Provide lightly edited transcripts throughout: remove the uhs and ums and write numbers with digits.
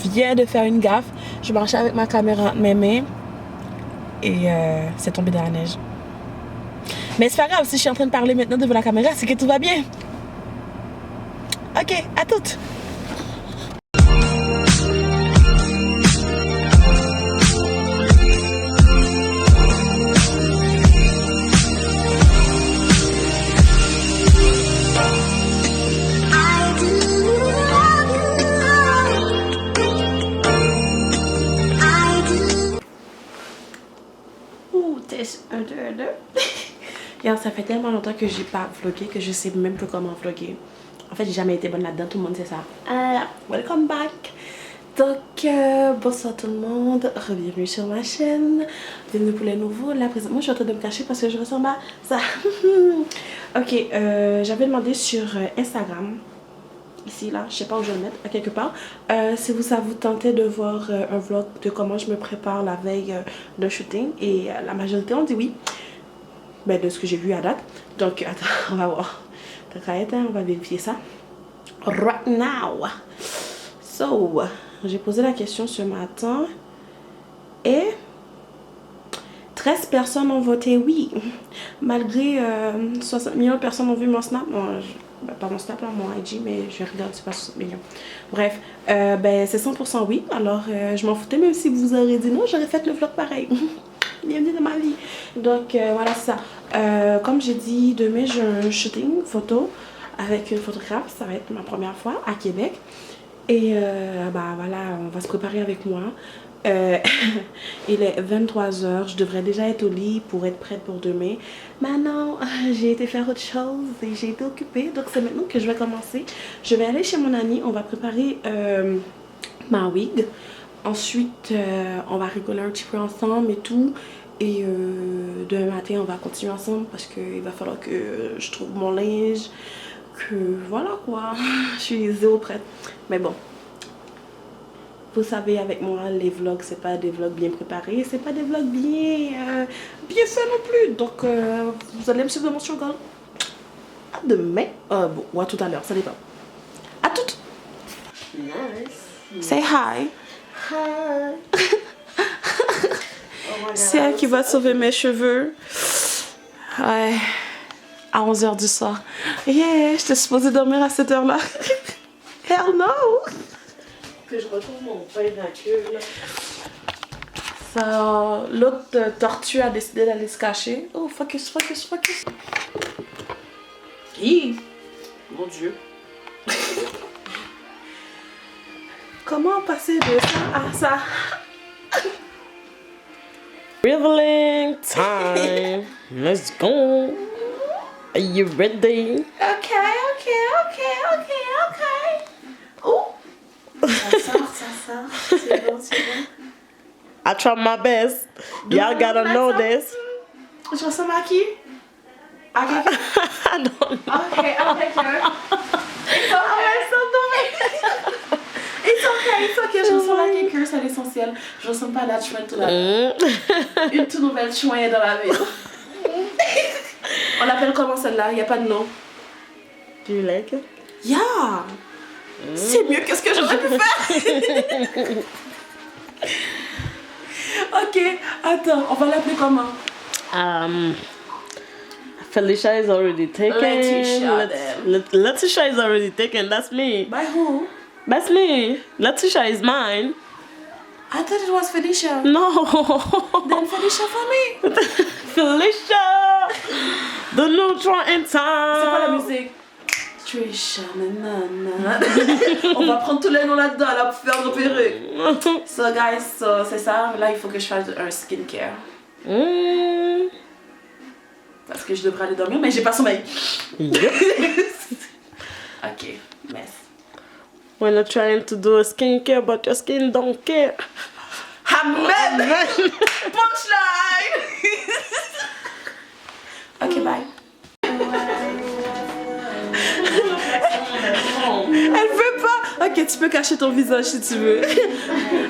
viens de faire une gaffe. Je marchais avec ma caméra entre mes mains et c'est tombé dans la neige. Mais c'est pas grave, si je suis en train de parler maintenant devant la caméra, c'est que tout va bien. Ok, à toutes. Test 1, 2, 1, 2. Regarde, ça fait tellement longtemps que j'ai pas vlogué que je sais même plus comment vloguer. En fait, j'ai jamais été bonne là-dedans, tout le monde sait ça. Welcome back. Donc, bonsoir tout le monde, bienvenue sur ma chaîne, bienvenue pour les nouveaux. Là, présentement, je suis en train de me cacher parce que je ressemble à ça. Ok, j'avais demandé sur Instagram, ici, là, je sais pas où je vais le mettre, à quelque part, si ça vous tentait de voir un vlog de comment je me prépare la veille d'un shooting. Et la majorité ont dit oui, ben, de ce que j'ai vu à date. Donc, attends, on va voir. On va vérifier ça. Right now. So, j'ai posé la question ce matin et 13 personnes ont voté oui. Malgré 60 millions de personnes ont vu mon snap. Non, pas mon snap, là, mon IG, mais je regarde, c'est pas 60 millions. Bref, ben, c'est 100% oui. Alors, je m'en foutais, même si vous aurez dit non, j'aurais fait le vlog pareil. Bienvenue dans ma vie. Donc, voilà, c'est ça. Comme j'ai dit, demain, j'ai un shooting photo avec une photographe. Ça va être ma première fois à Québec. Et bah voilà, on va se préparer avec moi. Il est 23h, je devrais déjà être au lit pour être prête pour demain. Maintenant, j'ai été faire autre chose et j'ai été occupée. Donc c'est maintenant que je vais commencer. Je vais aller chez mon amie, on va préparer ma wig. Ensuite, on va rigoler un petit peu ensemble et tout. Et demain matin, on va continuer ensemble parce qu'il va falloir que je trouve mon linge. Que voilà quoi, je suis zéro prête. Mais bon, vous savez, avec moi, les vlogs, c'est pas des vlogs bien préparés, c'est pas des vlogs bien faits non plus. Donc, vous allez me suivre dans mon struggle. À demain. Bon, ou à tout à l'heure, ça dépend. À toutes. Nice. Say hi. Hi. C'est elle qui va sauver mes cheveux. Ouais. À 11h du soir. Yeah, j'étais supposée dormir à cette heure-là. Hell no! Que je retrouve mon pain dans la queue, là. Ça, l'autre tortue a décidé d'aller se cacher. Oh, focus, focus, focus. Hi! Mon Dieu. Comment passer de ça à ça? Revealing time. Let's go. Are you ready? Okay. Oh! Ça sort. C'est bon. I try my best. Y'all gotta know this. Je ressemble à qui? À quelqu'un? I don't know. Okay, à quelqu'un. It's okay. Je ressemble à quelqu'un, c'est l'essentiel. Je ressemble pas à la chouette tout la Une toute nouvelle chouette dans la ville. On l'appelle comment celle-là? Il n'y a pas de nom. Do you like it? Yeah! C'est mieux que ce que j'aurais pu faire! Ok, attends, on va l'appeler comment? Felicia is already taken. Letitia is already taken. That's me. By who? That's me. Letitia is mine. I thought it was Felicia. No. Then Felicia for me. Felicia. The neutral in time. C'est quoi la musique? Trisha, nanana. On va prendre tous les noms là-dedans là pour faire nos perruques. So guys, c'est ça. Là, il faut que je fasse un skincare. Parce que je devrais aller dormir, mais j'ai pas sommeil. Yep. Ok, mess. When you're trying to do a skincare, but your skin don't care. Amen! Punchline! Ok, bye. Elle veut pas. Ok, tu peux cacher ton visage si tu veux.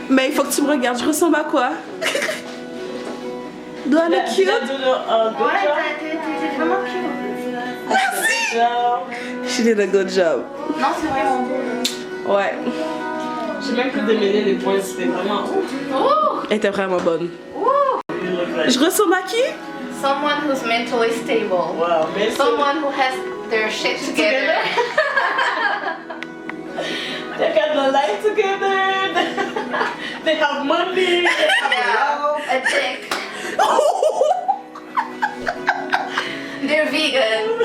Mais il faut que tu me regardes. Je ressemble à quoi? Do I look cute? Ouais, t'es vraiment cute. Merci! She did a good job. Non, c'est vraiment beau. Ouais. J'ai même plus démêlé les points, c'était vraiment ouf. Oh! Elle était vraiment bonne. Oh! Je ressemble à qui? Someone who's mentally stable. Wow, mais Someone who has their shit together. they got the life together. They have money. They have love. A dick. They're vegan.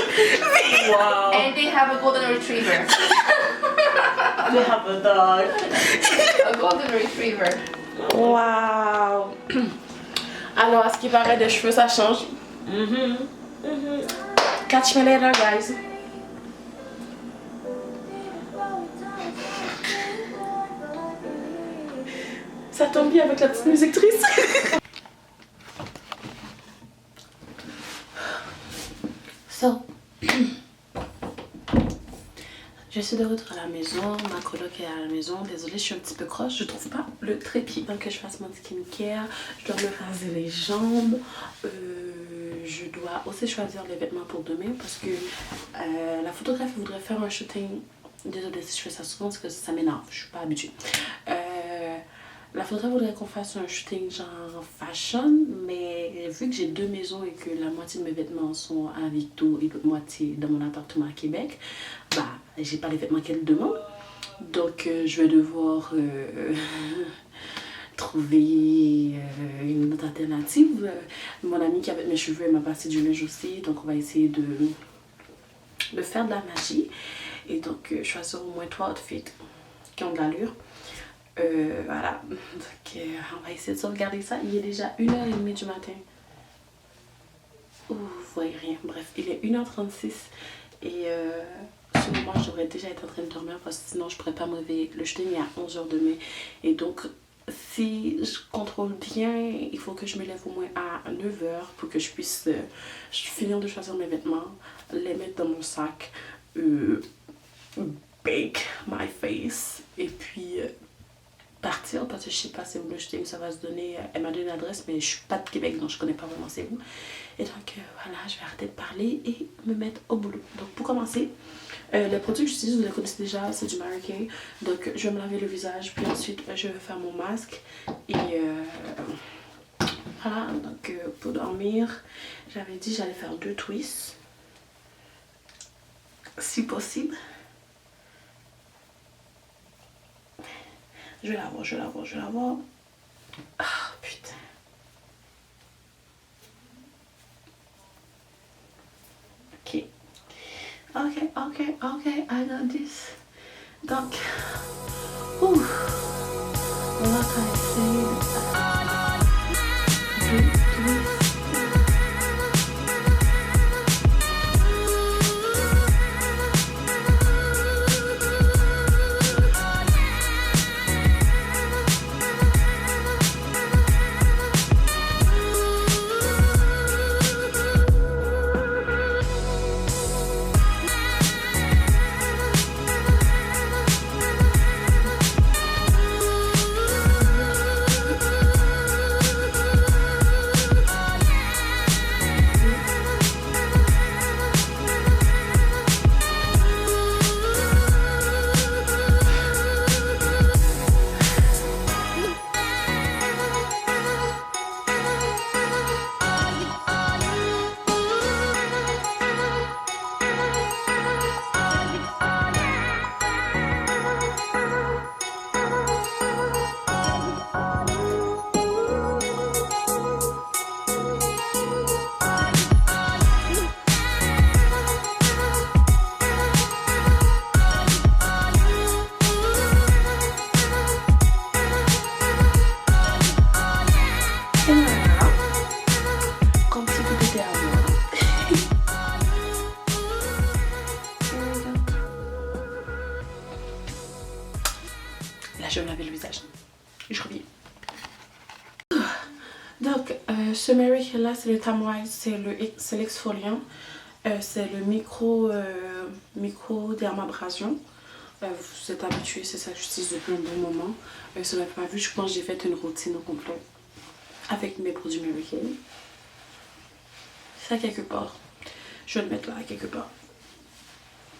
Wow. And they have a golden retriever. They have a dog. A golden retriever. Wow. Alors, à ce qui paraît, des cheveux, ça change. Catch me later, guys. Ça tombe bien avec la petite musique triste. So, je suis de retour à la maison, ma coloc est à la maison. Désolée, je suis un petit peu croche, je trouve pas le trépied. Donc que je fasse mon skincare, je dois me raser les jambes. Je dois aussi choisir les vêtements pour demain parce que la photographe voudrait faire un shooting. Désolée si je fais ça souvent parce que ça m'énerve, je suis pas habituée. La photographe voudrait qu'on fasse un shooting genre fashion, mais vu que j'ai 2 maisons et que la moitié de mes vêtements sont à Victo et l'autre moitié dans mon appartement à Québec, bah j'ai pas les vêtements qu'elle demande. Donc je vais devoir trouver une autre alternative. Mon amie qui avait mes cheveux, elle m'a passé du linge aussi, donc on va essayer de faire de la magie. Et donc choisir au moins 3 outfits qui ont de l'allure. Voilà, donc on va essayer de sauvegarder ça. Il est déjà 1h30 du matin. Ouh, vous voyez rien. Bref, il est 1h36 et ce moment je devrais déjà être en train de dormir parce que sinon je pourrais pas me réveiller. Le shooting est à 11h demain et donc si je contrôle bien, il faut que je me lève au moins à 9h pour que je puisse finir de choisir mes vêtements, les mettre dans mon sac, bake my face et puis partir parce que je sais pas c'est où le shooting ça va se donner. Elle m'a donné une adresse mais je suis pas de Québec donc je connais pas vraiment c'est où. Et donc voilà, je vais arrêter de parler et me mettre au boulot. Donc pour commencer, les produits que j'utilise vous les connaissez déjà, c'est du Mary Kay. Donc je vais me laver le visage puis ensuite je vais faire mon masque et voilà. Donc pour dormir j'avais dit j'allais faire 2 twists si possible. Je vais la voir. Ah putain. Ok, I got this. Donc, like I said, je vais me laver le visage. Je reviens. Donc, ce Mary Kay là, c'est le Tam White, c'est l'exfoliant. C'est le micro dermabrasion. Vous êtes habitués, c'est ça que j'utilise depuis un bon moment. Si vous n'avez pas vu, je pense que j'ai fait une routine au complet avec mes produits Mary Kay. Ça quelque part. Je vais le mettre là quelque part.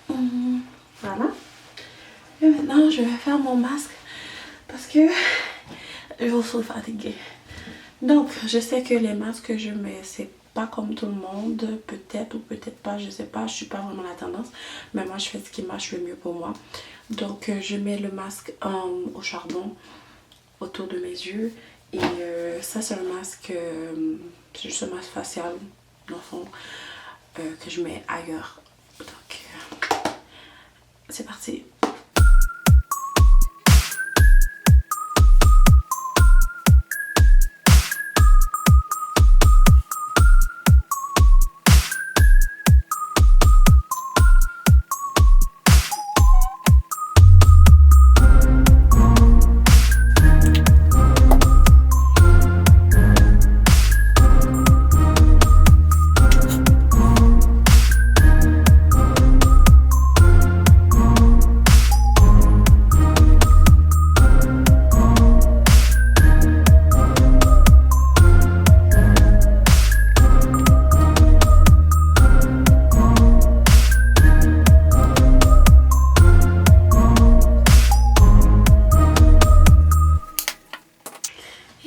Voilà. Et maintenant, je vais faire mon masque. parce que je suis fatiguée. Donc, je sais que les masques que je mets, c'est pas comme tout le monde, peut-être ou peut-être pas, je sais pas, je suis pas vraiment la tendance, mais moi je fais ce qui marche le mieux pour moi. Donc, je mets le masque au charbon autour de mes yeux et ça c'est un masque, c'est juste un masque facial dans le fond que je mets ailleurs. Donc, c'est parti.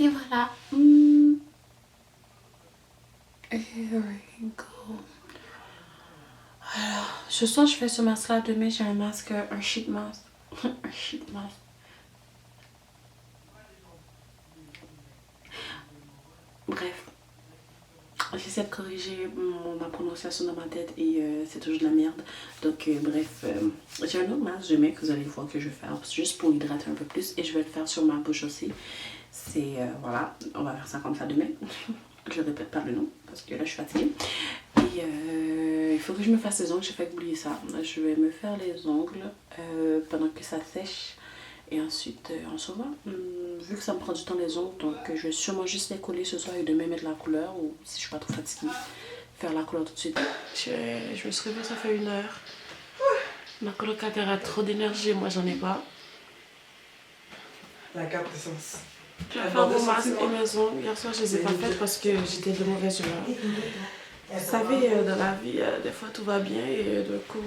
Et voilà. Here we go. Alors, ce soir je fais ce masque là. Demain j'ai un masque, un sheet mask. Un sheet mask. Bref. J'essaie de corriger ma prononciation dans ma tête et c'est toujours de la merde. Donc bref, j'ai un autre masque demain que vous allez voir que je vais faire juste pour hydrater un peu plus. Et je vais le faire sur ma bouche aussi. C'est voilà, on va faire ça comme ça demain. Je répète pas le nom parce que là je suis fatiguée. Et il faut que je me fasse les ongles, j'ai fait oublier ça. Je vais me faire les ongles pendant que ça sèche. Et ensuite on se voit. Vu que ça me prend du temps les ongles, donc je vais sûrement juste les coller ce soir et demain mettre la couleur. Ou si je suis pas trop fatiguée, faire la couleur tout de suite. Je me suis réveillée, ça fait 1 heure. Ma colocataire a trop d'énergie, moi j'en ai pas. La carte d'essence. Je vais faire mon masque et mes ongles. Hier soir je les ai pas faites parce que j'étais de mauvaise humeur. Vous savez, dans la vie, des fois tout va bien et d'un coup,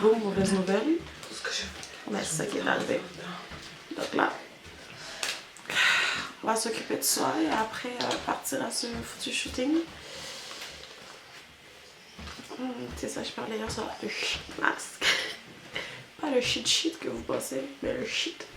boum, mauvaise nouvelle. Mais c'est ça qui est arrivé. Donc là, on va s'occuper de ça et après partir à ce foutu shooting. C'est ça, je parlais hier soir, le shit mask. Pas le shit que vous pensez, mais le shit.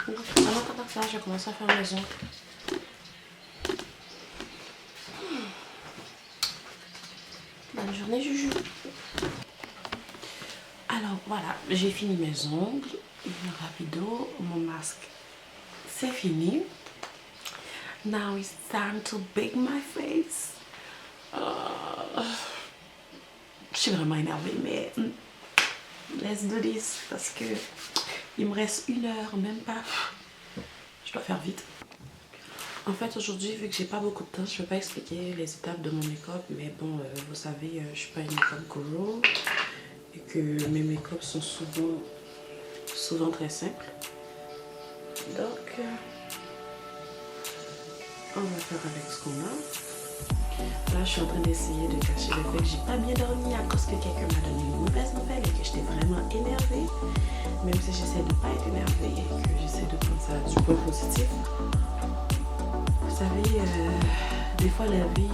En attendant que ça, je vais commencer à faire mes ongles. Bonne journée, Juju. Alors voilà, j'ai fini mes ongles. Rapido, mon masque, c'est fini. Now it's time to bake my face. Je suis vraiment énervée, mais let's do this parce que il me reste 1 heure, même pas. Je dois faire vite. En fait, aujourd'hui, vu que j'ai pas beaucoup de temps, je ne vais pas expliquer les étapes de mon make-up. Mais bon, vous savez, je suis pas une make-up guru. Et que mes make-up sont souvent très simples. Donc, on va faire avec ce qu'on a. Là, je suis en train d'essayer de cacher le fait que j'ai pas bien dormi à cause que quelqu'un m'a donné une mauvaise nouvelle et que j'étais vraiment énervée. Même si j'essaie de pas être énervée et que j'essaie de prendre ça du point positif. Vous savez, des fois la vie,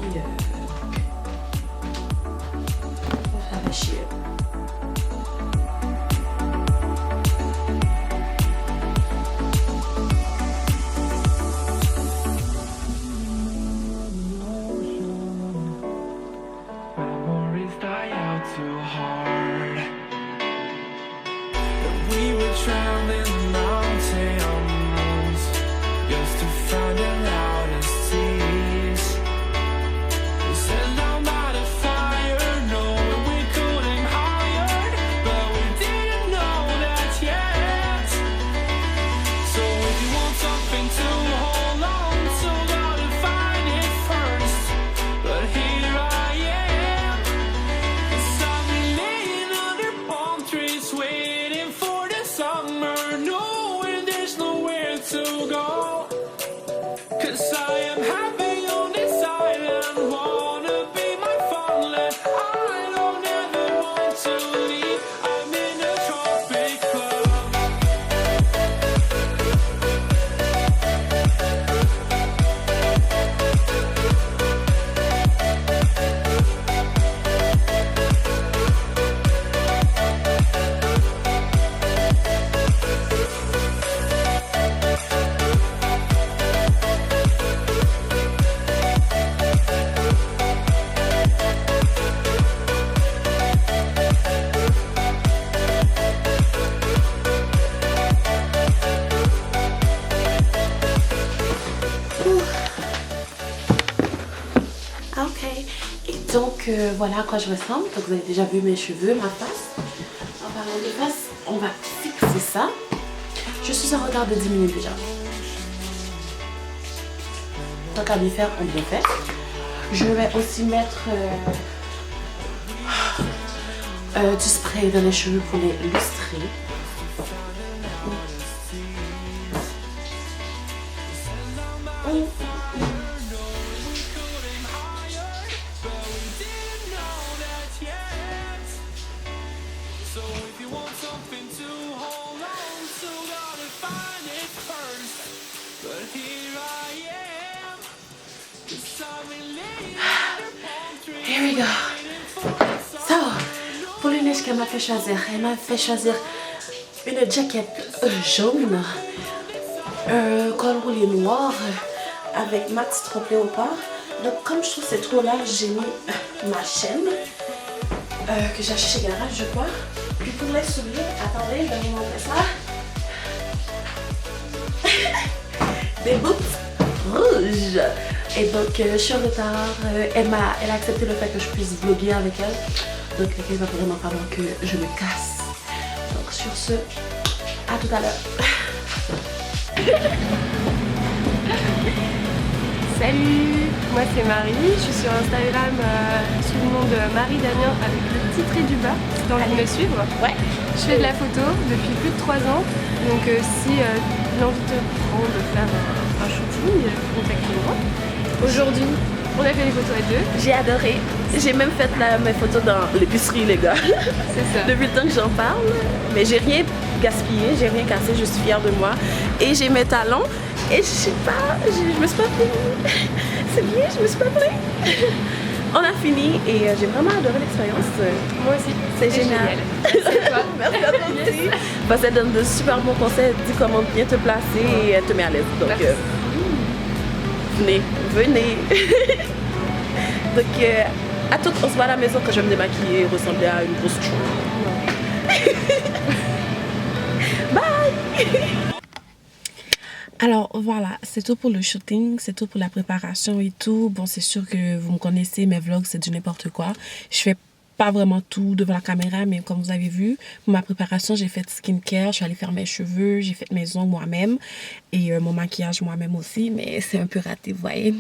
ça fait chier. to go. 'Cause I am happy on this island. Wanna be my fatherland. I don't ever want to leave. I'm in a tropic club. Ok. Et donc voilà à quoi je ressemble. Donc vous avez déjà vu mes cheveux, ma face. En parlant de face, on va fixer ça. Je suis en retard de 10 minutes déjà. Donc à bien faire, on bien fait. Je vais aussi mettre du spray dans les cheveux pour les lustrer. So if you want something to hold on to, gotta find it first. But here I am. 'Cause I've been laying under palm trees. Here we go. So, pour le neige qu'elle m'a fait choisir, elle m'a fait choisir une jaquette jaune, col roulé noir avec ma petite robe léopard. Donc comme je trouve que c'est trop large, j'ai mis ma chaîne que j'ai acheté chez Garage, je crois. Puis pour les souliers, attendez, je vais vous montrer ça. Des boots rouges. Et donc je suis en retard. Elle a accepté le fait que je puisse vlogger avec elle. Donc il va vraiment falloir que je me casse. Donc sur ce, à tout à l'heure. Salut, moi c'est Marie, je suis sur Instagram sous le nom de Marie Damien avec le petit trait du bas, si t'as envie de me suivre. Ouais. Je fais de la photo depuis plus de 3 ans, donc si l'envie te prend de faire un shooting, contactez-moi. Aujourd'hui, on a fait les photos à deux. J'ai adoré. J'ai même fait mes photos dans l'épicerie, les gars. C'est ça. Depuis le temps que j'en parle. Mais j'ai rien gaspillé, j'ai rien cassé, je suis fière de moi. Et j'ai mes talons. Et je sais pas, je me suis pas plainte. C'est bien, je me suis pas plainte. On a fini et j'ai vraiment adoré l'expérience. Moi aussi. C'est génial. Merci à toi. Merci à toi aussi. Parce qu'elle donne de super bons conseils, elle dit comment bien te placer et elle te met à l'aise. Donc, venez. Donc, à toutes, on se voit à la maison quand je vais me démaquiller et ressembler à une grosse chou. Bye. Alors voilà, c'est tout pour le shooting, c'est tout pour la préparation et tout. Bon, c'est sûr que vous me connaissez, mes vlogs c'est du n'importe quoi. Je fais pas vraiment tout devant la caméra, mais comme vous avez vu, pour ma préparation, j'ai fait skincare, je suis allée faire mes cheveux, j'ai fait mes ongles moi-même et mon maquillage moi-même aussi, mais c'est un peu raté, vous voyez.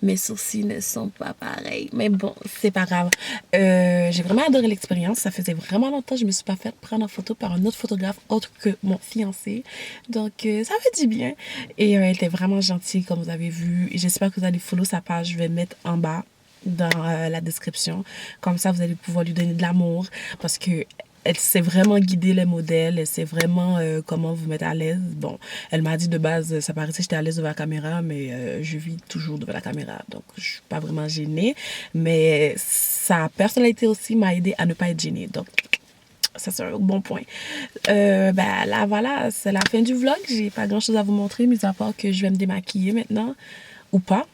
Mes sourcils ne sont pas pareils, mais bon, c'est pas grave. J'ai vraiment adoré l'expérience, ça faisait vraiment longtemps que je me suis pas fait prendre en photo par un autre photographe autre que mon fiancé, donc ça fait du bien. Et elle était vraiment gentille comme vous avez vu, et j'espère que vous allez follow sa page, je vais mettre en bas dans la description, comme ça vous allez pouvoir lui donner de l'amour, parce que elle sait vraiment guider les modèles, elle sait vraiment comment vous mettre à l'aise. Bon, elle m'a dit de base, ça paraissait que j'étais à l'aise devant la caméra, mais je vis toujours devant la caméra, donc je suis pas vraiment gênée. Mais sa personnalité aussi m'a aidé à ne pas être gênée, donc ça c'est un bon point. Ben là voilà, c'est la fin du vlog, j'ai pas grand chose à vous montrer, mis à part que je vais me démaquiller maintenant, ou pas.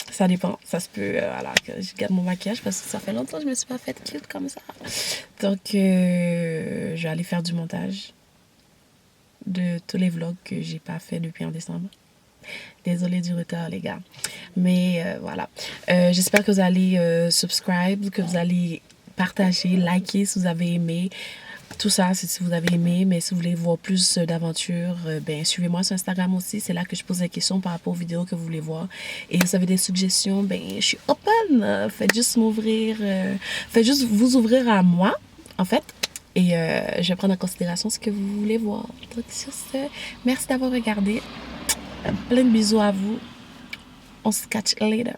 Ça dépend, ça se peut voilà, que je garde mon maquillage parce que ça fait longtemps que je me suis pas faite cute comme ça. Donc je vais aller faire du montage de tous les vlogs que j'ai pas fait depuis en décembre. Désolée du retard les gars. Mais voilà. J'espère que vous allez subscribe, que vous allez partager, liker si vous avez aimé. Tout ça, c'est si vous avez aimé, mais si vous voulez voir plus d'aventures, ben suivez-moi sur Instagram aussi. C'est là que je pose des questions par rapport aux vidéos que vous voulez voir. Et si vous avez des suggestions, ben je suis open. Faites juste m'ouvrir, faites juste vous ouvrir à moi, en fait. Et je vais prendre en considération ce que vous voulez voir. Donc sur ce, merci d'avoir regardé. Plein de bisous à vous. On se catch later.